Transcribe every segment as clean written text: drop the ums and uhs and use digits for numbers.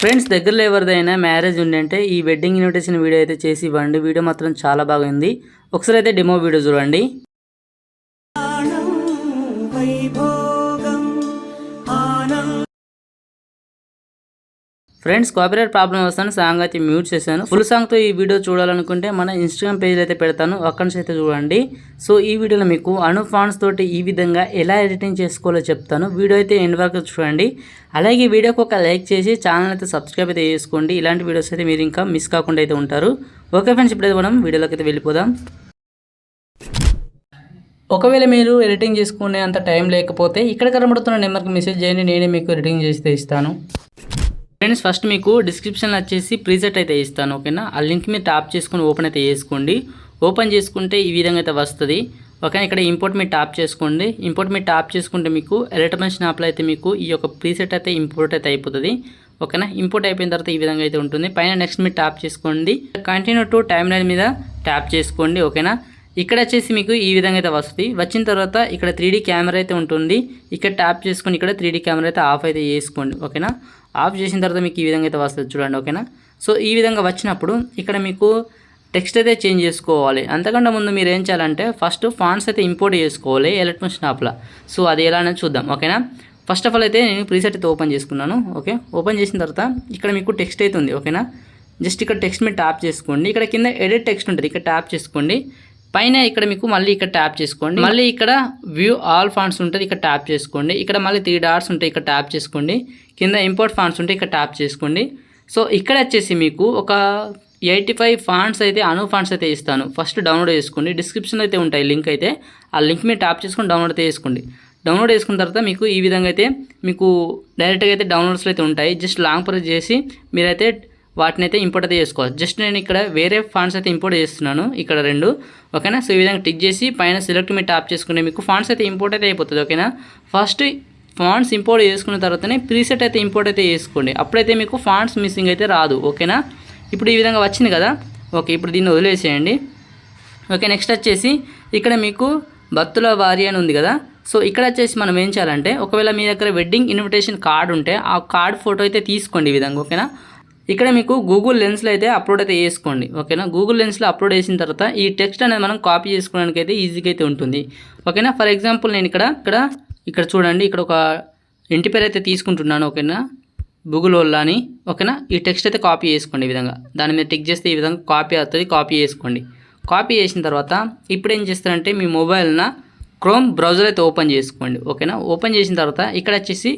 Friends దగ్గరలో ఎవరిదైనా marriage ఉందంటే ఈ వెడ్డింగ్ ఇన్విటేషన్ వీడియో అయితే చేసి ఇవ్వండి. వీడియో మాత్రం చాలా బాగుంది. ఒకసారి అయితే డెమో వీడియో చూడండి. ఫ్రెండ్స్ కాపీరైట్ ప్రాబ్లం వస్తాను సాంగ్ అయితే మ్యూట్ చేశాను. ఫుల్ సాంగ్తో ఈ వీడియో చూడాలనుకుంటే మన ఇన్స్టాగ్రామ్ పేజ్ అయితే పెడతాను, అక్కడి నుంచి అయితే చూడండి. సో ఈ వీడియోలో మీకు అను ఫాంట్స్ తోటి ఈ విధంగా ఎలా ఎడిటింగ్ చేసుకోవాలో చెప్తాను. వీడియో అయితే ఎండ్ వరకు చూడండి. అలాగే వీడియోకి ఒక లైక్ చేసి ఛానల్ అయితే సబ్స్క్రైబ్ అయితే చేసుకోండి. ఇలాంటి వీడియోస్ అయితే మీరు ఇంకా మిస్ కాకుండా అయితే ఉంటారు. ఓకే ఫ్రెండ్స్, ఇప్పుడైతే మనం వీడియోలోకి అయితే వెళ్ళిపోదాం. ఒకవేళ మీరు ఎడిటింగ్ చేసుకునే అంత టైం లేకపోతే ఇక్కడ కనబడుతున్న నెంబర్కి మెసేజ్ చేయండి, నేనే మీకు ఎడిటింగ్ చేస్తే ఇస్తాను. ఫ్రెండ్స్ ఫస్ట్ మీకు డిస్క్రిప్షన్లో వచ్చేసి ప్రీసెట్ అయితే ఇస్తాను, ఓకేనా. ఆ లింక్ మీద టాప్ చేసుకుని ఓపెన్ అయితే చేసుకోండి. ఓపెన్ చేసుకుంటే ఈ విధంగా అయితే వస్తుంది, ఓకేనా. ఇక్కడ ఇంపోర్ట్ మీద టాప్ చేసుకోండి. ఇంపోర్ట్ మీద టాప్ చేసుకుంటే మీకు ఎలక్ట్రానిక్ యాప్లో అయితే మీకు ఈ యొక్క ప్రీసెట్ అయితే ఇంపోర్ట్ అయితే అయిపోతుంది, ఓకేనా. ఇంపోర్ట్ అయిపోయిన తర్వాత ఈ విధంగా అయితే ఉంటుంది. పైన నెక్స్ట్ మీద టాప్ చేసుకోండి. కంటిన్యూ టు టైమ్ లైన్ మీద ట్యాప్ చేసుకోండి, ఓకేనా. ఇక్కడ వచ్చేసి మీకు ఈ విధంగా అయితే వస్తుంది. వచ్చిన తర్వాత ఇక్కడ 3D కెమెరా అయితే ఉంటుంది. ఇక్కడ ట్యాప్ చేసుకొని ఇక్కడ 3D కెమెరా అయితే ఆఫ్ అయితే చేసుకోండి, ఓకేనా. ఆఫ్ చేసిన తర్వాత మీకు ఈ విధంగా అయితే వస్తుంది చూడండి, ఓకేనా. సో ఈ విధంగా వచ్చినప్పుడు ఇక్కడ మీకు టెక్స్ట్ అయితే చేంజ్ చేసుకోవాలి. అంతకంటే ముందు మీరు ఏం చేయాలంటే ఫస్ట్ ఫాంట్స్ అయితే ఇంపోర్ట్ చేసుకోవాలి ఎలక్ట్రానిక్ యాప్లో. సో అది ఎలా అనేది చూద్దాం, ఓకేనా. ఫస్ట్ ఆఫ్ ఆల్ అయితే నేను ప్రీసెట్ అయితే ఓపెన్ చేసుకున్నాను, ఓకే. ఓపెన్ చేసిన తర్వాత ఇక్కడ మీకు టెక్స్ట్ అయితే ఉంది, ఓకేనా. జస్ట్ ఇక్కడ టెక్స్ట్ మీద ట్యాప్ చేసుకోండి. ఇక్కడ కింద ఎడిట్ టెక్స్ట్ ఉంటుంది, ఇక్కడ ట్యాప్ చేసుకోండి. పైన ఇక్కడ మీకు మళ్ళీ ఇక్కడ ట్యాప్ చేసుకోండి. మళ్ళీ ఇక్కడ వ్యూ ఆల్ ఫాంట్స్ ఉంటుంది, ఇక్కడ ట్యాప్ చేసుకోండి. ఇక్కడ మళ్ళీ 3 డాట్స్ ఉంటాయి, ఇక్కడ ట్యాప్ చేసుకోండి. కింద ఇంపోర్ట్ ఫాంట్స్ ఉంటాయి, ఇక్కడ ట్యాప్ చేసుకోండి. సో ఇక్కడ వచ్చేసి మీకు ఒక 85 ఫాంట్స్ అయితే అను ఫాంట్స్ అయితే ఇస్తాను. ఫస్ట్ డౌన్లోడ్ చేసుకోండి. డిస్క్రిప్షన్ అయితే ఉంటాయి లింక్ అయితే, ఆ లింక్ మీద ట్యాప్ చేసుకొని డౌన్లోడ్ అయితే చేసుకోండి. డౌన్లోడ్ చేసుకున్న తర్వాత మీకు ఈ విధంగా అయితే మీకు డైరెక్ట్గా అయితే డౌన్లోడ్స్లో అయితే ఉంటాయి. జస్ట్ లాంగ్ ప్రెస్ చేసి మీరైతే వాటిని అయితే ఇంపోర్ట్ అయితే చేసుకోవాలి. జస్ట్ నేను ఇక్కడ వేరే ఫాంట్స్ అయితే ఇంపోర్ట్ చేస్తున్నాను, ఇక్కడ 2, ఓకేనా. సో ఈ విధంగా టిక్ చేసి పైన సెలెక్ట్ మీద ట్యాప్ చేసుకుని మీకు ఫాంట్స్ అయితే ఇంపోర్ట్ అయితే అయిపోతుంది, ఓకేనా. ఫస్ట్ ఫాంట్స్ ఇంపోర్ట్ చేసుకున్న తర్వాతనే ప్రీసెట్ అయితే ఇంపోర్ట్ అయితే చేసుకోండి, అప్పుడైతే మీకు ఫాంట్స్ మిస్సింగ్ అయితే రాదు, ఓకేనా. ఇప్పుడు ఈ విధంగా వచ్చింది కదా, ఓకే. ఇప్పుడు దీన్ని వదిలేసేయండి, ఓకే. నెక్స్ట్ వచ్చేసి ఇక్కడ మీకు భక్తుల వారి అని ఉంది కదా. సో ఇక్కడ వచ్చేసి మనం ఏం చేయాలంటే ఒకవేళ మీ దగ్గర వెడ్డింగ్ ఇన్విటేషన్ కార్డు ఉంటే ఆ కార్డ్ ఫోటో అయితే తీసుకోండి ఈ విధంగా, ఓకేనా. ఇక్కడ మీకు గూగుల్ లెన్స్లో అయితే అప్లోడ్ అయితే చేసుకోండి, ఓకేనా. గూగుల్ లెన్స్లో అప్లోడ్ చేసిన తర్వాత ఈ టెక్స్ట్ అనేది మనం కాపీ చేసుకోవడానికి అయితే ఈజీగా అయితే ఉంటుంది, ఓకేనా. ఫర్ ఎగ్జాంపుల్ నేను ఇక్కడ చూడండి, ఇక్కడ ఒక ఇంటి పేరు అయితే తీసుకుంటున్నాను, ఓకేనా. బుగులోల్లా అని, ఓకేనా. ఈ టెక్స్ట్ అయితే కాపీ చేసుకోండి ఈ విధంగా. దాని మీద టిక్ చేస్తే ఈ విధంగా కాపీ అవుతుంది, కాపీ చేసుకోండి. కాపీ చేసిన తర్వాత ఇప్పుడు ఏం చేస్తారంటే మీ మొబైల్న క్రోమ్ బ్రౌజర్ అయితే ఓపెన్ చేసుకోండి, ఓకేనా. ఓపెన్ చేసిన తర్వాత ఇక్కడ వచ్చేసి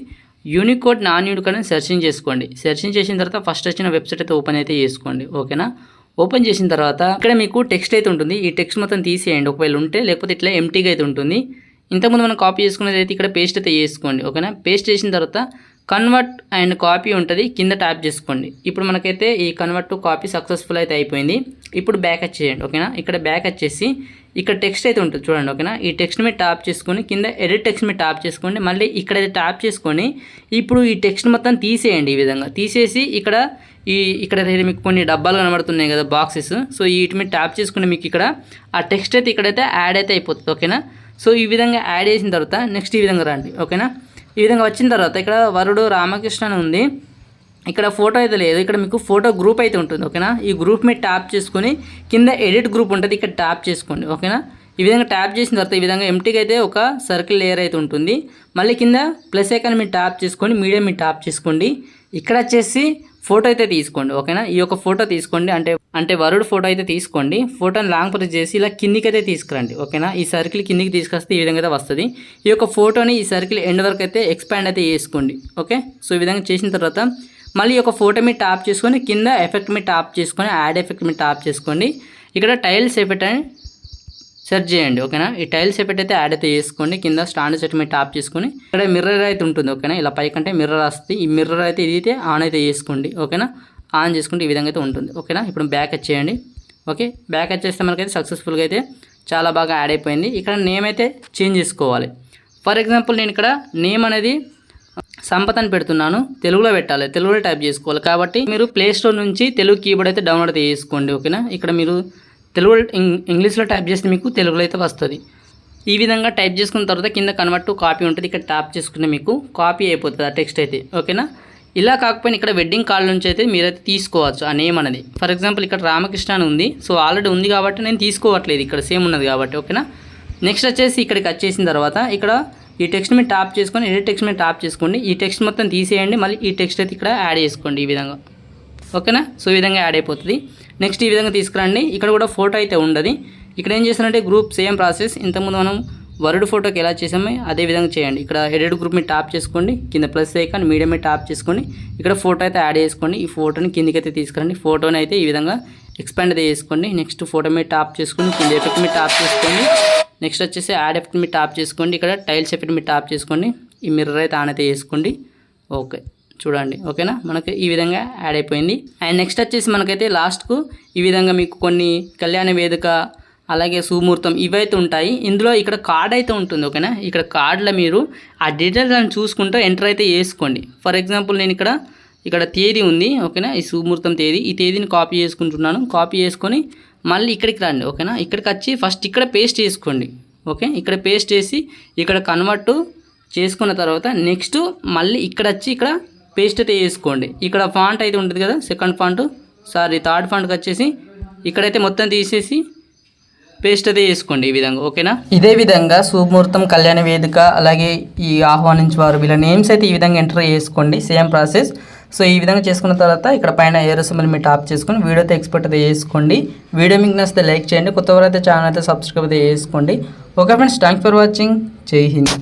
యూనికోడ్ నాన్ యూనికోడ్ అని సెర్చింగ్ చేసుకోండి. సెర్చింగ్ చేసిన తర్వాత ఫస్ట్ వచ్చిన వెబ్సైట్ అయితే ఓపెన్ అయితే చేసుకోండి, ఓకేనా. ఓపెన్ చేసిన తర్వాత ఇక్కడ మీకు టెక్స్ట్ అయితే ఉంటుంది. ఈ టెక్స్ట్ మొత్తం తీసేయండి ఒకవేళ ఉంటే, లేకపోతే ఇట్లా ఎంటీగా అయితే ఉంటుంది. ఇంతకుముందు మనం కాపీ చేసుకునేది అయితే ఇక్కడ పేస్ట్ అయితే చేసుకోండి, ఓకేనా. పేస్ట్ చేసిన తర్వాత కన్వర్ట్ అండ్ కాపీ ఉంటుంది, కింద ట్యాప్ చేసుకోండి. ఇప్పుడు మనకైతే ఈ కన్వర్ట్ టు కాపీ సక్సెస్ఫుల్ అయితే అయిపోయింది. ఇప్పుడు బ్యాక్ వచ్చేయండి, ఓకేనా. ఇక్కడ బ్యాక్ వచ్చేసి ఇక్కడ టెక్స్ట్ అయితే ఉంటుంది చూడండి, ఓకేనా. ఈ టెక్స్ట్ మీద ట్యాప్ చేసుకొని కింద ఎడిట్ టెక్స్ట్ మీద ట్యాప్ చేసుకోండి. మళ్ళీ ఇక్కడైతే ట్యాప్ చేసుకొని ఇప్పుడు ఈ టెక్స్ట్ మొత్తం తీసేయండి ఈ విధంగా. తీసేసి ఇక్కడ మీకు కొన్ని డబ్బాలు కనబడుతున్నాయి కదా, బాక్సెస్. సో వీటి మీద ట్యాప్ చేసుకుని మీకు ఇక్కడ ఆ టెక్స్ట్ అయితే ఇక్కడైతే యాడ్ అయితే అయిపోతుంది, ఓకేనా. సో ఈ విధంగా యాడ్ చేసిన తర్వాత నెక్స్ట్ ఈ విధంగా రండి, ఓకేనా. ఈ విధంగా వచ్చిన తర్వాత ఇక్కడ వరుడు రామకృష్ణ అని ఉంది. ఇక్కడ ఫోటో అయితే లేదు, ఇక్కడ మీకు ఫోటో గ్రూప్ అయితే ఉంటుంది, ఓకేనా. ఈ గ్రూప్ మీద ట్యాప్ చేసుకొని కింద ఎడిట్ గ్రూప్ ఉంటుంది, ఇక్కడ ట్యాప్ చేసుకోండి, ఓకేనా. ఈ విధంగా ట్యాప్ చేసిన తర్వాత ఈ విధంగా ఎంటీగా అయితే ఒక సర్కిల్ లేయర్ అయితే ఉంటుంది. మళ్ళీ కింద ప్లస్ ఐకాన్ మీద ట్యాప్ చేసుకొని మీడియం మీద ట్యాప్ చేసుకోండి. ఇక్కడ వచ్చేసి ఫోటో అయితే తీసుకోండి, ఓకేనా. ఈ యొక్క ఫోటో తీసుకోండి, అంటే వరుడు ఫోటో అయితే తీసుకోండి. ఫోటోని లాంగ్ ప్రెస్ చేసి ఇలా కిందికి అయితే తీసుకురండి, ఓకేనా. ఈ సర్కిల్ కిందికి తీసుకొస్తే ఈ విధంగా అయితే వస్తుంది. ఈ యొక్క ఫోటోని ఈ సర్కిల్ ఎండ్ వరకు అయితే ఎక్స్పాండ్ అయితే చేసుకోండి, ఓకే. సో ఈ విధంగా చేసిన తర్వాత మళ్ళీ ఒక ఫోటో మీద ట్యాప్ చేసుకొని కింద ఎఫెక్ట్ మీద ట్యాప్ చేసుకొని యాడ్ ఎఫెక్ట్ మీద ట్యాప్ చేసుకోండి. ఇక్కడ టైల్స్ ఎఫెక్ట్ అని సెర్చ్ చేయండి, ఓకేనా. ఈ టైల్స్ ఎఫెక్ట్ అయితే యాడ్ అయితే చేసుకోండి. కింద స్టాండ్ సెట్ మీద ట్యాప్ చేసుకొని ఇక్కడ మిర్రర్ అయితే ఉంటుంది, ఓకేనా. ఇలా పైకంటే మిర్రర్ వస్తుంది. ఈ మిర్రర్ అయితే ఇది అయితే ఆన్ అయితే చేసుకోండి, ఓకేనా. ఆన్ చేసుకుంటే ఈ విధంగా అయితే ఉంటుంది, ఓకేనా. ఇప్పుడు బ్యాక్ వచ్చేయండి, ఓకే. బ్యాక్ వచ్చేస్తే మనకైతే సక్సెస్ఫుల్గా అయితే చాలా బాగా యాడ్ అయిపోయింది. ఇక్కడ నేమ్ అయితే చేంజ్ చేసుకోవాలి. ఫర్ ఎగ్జాంపుల్ నేను ఇక్కడ నేమ్ అనేది సంపత్ అని పెడుతున్నాను, తెలుగులో పెట్టాలి, తెలుగులో టైప్ చేసుకోవాలి. కాబట్టి మీరు ప్లే స్టోర్ నుంచి తెలుగు కీబోర్డ్ అయితే డౌన్లోడ్ అయితే చేసుకోండి, ఓకేనా. ఇక్కడ మీరు తెలుగు ఇంగ్లీష్లో టైప్ చేస్తే మీకు తెలుగులో అయితే వస్తుంది. ఈ విధంగా టైప్ చేసుకున్న తర్వాత కింద కన్వర్ట్ టు కాపీ ఉంటుంది, ఇక్కడ ట్యాప్ చేసుకుంటే మీకు కాపీ అయిపోతుంది ఆ టెక్స్ట్ అయితే, ఓకేనా. ఇలా కాకపోయినా ఇక్కడ వెడ్డింగ్ కార్డు నుంచి అయితే మీరైతే తీసుకోవచ్చు ఆ నేమ్ అనేది. ఫర్ ఎగ్జాంపుల్ ఇక్కడ రామకృష్ణ అని ఉంది, సో ఆల్రెడీ ఉంది కాబట్టి నేను తీసుకోవట్లేదు, ఇక్కడ సేమ్ ఉన్నది కాబట్టి. ఓకేనా. నెక్స్ట్ వచ్చేసి ఇక్కడికి వచ్చేసిన తర్వాత ఇక్కడ ఈ టెక్స్ట్ మీద టాప్ చేసుకొని ఎడిట్ టెక్స్ట్ మీద టాప్ చేసుకోండి. ఈ టెక్స్ట్ మొత్తం తీసేయండి, మళ్ళీ ఈ టెక్స్ట్ అయితే ఇక్కడ యాడ్ చేసుకోండి ఈ విధంగా. ఓకేనా. సో ఈ విధంగా యాడ్ అయిపోతుంది. నెక్స్ట్ ఈ విధంగా తీసుకురండి. ఇక్కడ కూడా ఫోటో అయితే ఉండదు. ఇక్కడ ఏం చేస్తారంటే గ్రూప్ సేమ్ ప్రాసెస్, ఇంతకుముందు మనం వర్డ్ ఫోటోకి ఎలా చేసామో అదే విధంగా చేయండి. ఇక్కడ ఎడిట్ గ్రూప్ మీద టాప్ చేసుకోండి, కింద ప్లస్ ఐకాన్ మీడియం మీద టాప్ చేసుకోండి, ఇక్కడ ఫోటో అయితే యాడ్ చేసుకోండి. ఈ ఫోటోని కిందికి అయితే తీసుకురండి. ఫోటోని అయితే ఈ విధంగా ఎక్స్పాండ్ అయితే చేసుకోండి. నెక్స్ట్ ఫోటో మీద టాప్ చేసుకొని కింద ఎఫెక్ట్ మీద టాప్ చేసుకోండి. నెక్స్ట్ వచ్చేసి యాడ్ ఎఫెక్ట్ మీద టాప్ చేసుకోండి. ఇక్కడ టైల్స్ ఎఫెక్ట్ మీద టాప్ చేసుకోండి. ఈ మిర్రర్ అయితే ఆన్ అయితే చేసుకోండి. ఓకే చూడండి. ఓకేనా, మనకి ఈ విధంగా యాడ్ అయిపోయింది. అండ్ నెక్స్ట్ వచ్చేసి మనకైతే లాస్ట్కు ఈ విధంగా మీకు కొన్ని కళ్యాణ వేదిక అలాగే సుముహూర్తం ఇవైతే ఉంటాయి. ఇందులో ఇక్కడ కార్డ్ అయితే ఉంటుంది. ఓకేనా. ఇక్కడ కార్డులో మీరు ఆ డీటెయిల్స్ అని చూసుకుంటూ ఎంటర్ అయితే చేసుకోండి. ఫర్ ఎగ్జాంపుల్ నేను ఇక్కడ తేదీ ఉంది. ఓకేనా, ఈ సుముహూర్తం తేదీ, ఈ తేదీని కాపీ చేసుకుంటున్నాను. కాపీ చేసుకొని మళ్ళీ ఇక్కడికి రండి. ఓకేనా, ఇక్కడికి వచ్చి ఫస్ట్ ఇక్కడ పేస్ట్ చేసుకోండి. ఓకే, ఇక్కడ పేస్ట్ చేసి ఇక్కడ కన్వర్ట్ చేసుకున్న తర్వాత నెక్స్ట్ మళ్ళీ ఇక్కడ వచ్చి ఇక్కడ పేస్ట్ అయితే చేసుకోండి. ఇక్కడ ఫాంట్ అయితే ఉంటుంది కదా, సెకండ్ ఫాంట్ థర్డ్ ఫాంట్కి వచ్చేసి ఇక్కడైతే మొత్తం తీసేసి పేస్ట్ అయితే చేసుకోండి ఈ విధంగా. ఓకేనా. ఇదే విధంగా శుభముహూర్తం, కళ్యాణ వేదిక, అలాగే ఈ ఆహ్వానించేవారు వీళ్ళ నేమ్స్ అయితే ఈ విధంగా ఎంటర్ చేసుకోండి. Same process. సో ఈ విధంగా చేసుకున్న తర్వాత ఇక్కడ పైన ఏరో సింబల్ మీరు టాప్ చేసుకొని వీడియో అయితే ఎక్స్పోర్ట్ అయితే చేసుకోండి. వీడియో మీకు నచ్చితే లైక్ చేయండి, కొత్తవారు అయితే ఛానల్ అయితే సబ్స్క్రైబ్ అయితే చేసుకోండి. Okay friends, thanks for watching. జై హింద్.